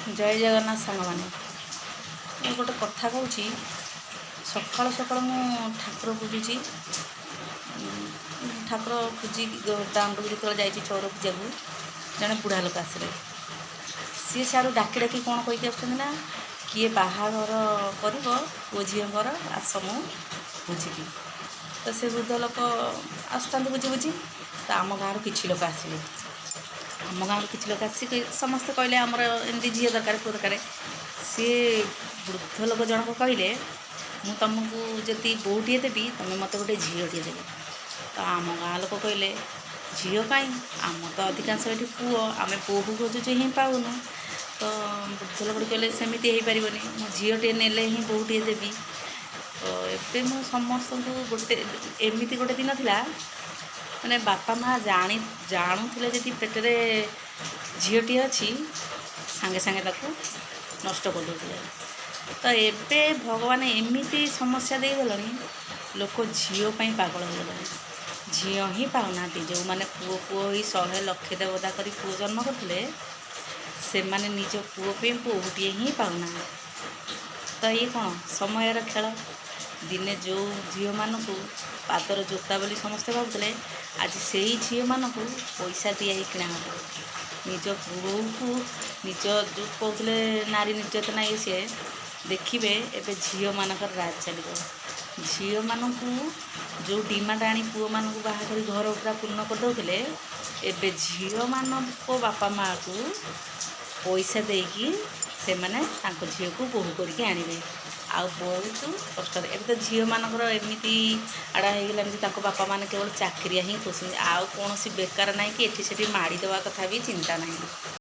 जय जगन्नाथ सांग मैंने गोटे कथा कहूँ सकाल सकाल मु ठाकुर पूजुची ठाकुर पूजी दांड को जो जा चौर पूजा को जड़े बुढ़ा लोक आसले सी सियाड़ू डाकी डाकी कौन कहीकि आसना किए बाहाघर कर पुओ झीर आस मु बुझी तो से वृद्ध लोक आसता बुझी बुझी तो आम गाँव किसी लोक आसिले आम गाँव किसी लोक आसिक समस्ते कहले आमर एमती झील दरकार पुओ दरकार सी वृद्ध लोक जनक कहले मु तुमको जदि बोटे देवी तुम मत गोटे झीटे देव तो आम गाँ लोक कहले झील कहीं आम तो अधिकांश ये पुओ आम बोहू खोजुचे ही पाऊनु तो वृद्ध लोक कहले सेमती हो पार झीटे नेले ही बोटे देवी तो एबे मु समस्त गोटे एमती गोटे दिन थिला मैंने बापा माँ जानूले जी पेटरे झीटी अच्छी सांगे सांगे ताकू नष्ट कर दे तो एबे भगवान एमती समस्या देगले लोक झीपाई पागल हो गले झी ही पाऊना जो मैंने पुओ पुओ ही 100 लक्ष देवता कर पुओ जन्म करते से माने निज पुओ पुओटे ही पाऊना तो ये कौन समयर खेल दिने जो झील मानू पादर जोता बोली समस्ते भावुले आज से ही झील मानू पैसा दिया ही किना हम निज पुओ को निज जो कहते नारी निर्यातना ये सी देखिए एवं झील मानकर राज चलो झील मानू जो डिमांड आनी पुओ मान बाहर घर पूरा पूर्ण करदे एवं झील मान बापा माँ को पैसा देकी से मैंने झील को बोहू करके आणवे आ बहुत कष्ट एवं तो झील मानकर एमती आड़ा हो बापा मैंने केवल चाकरिया ही खोज आउ कौन बेकार ना कि एटी सेठी माड़ी देवा कथा भी चिंता नहीं।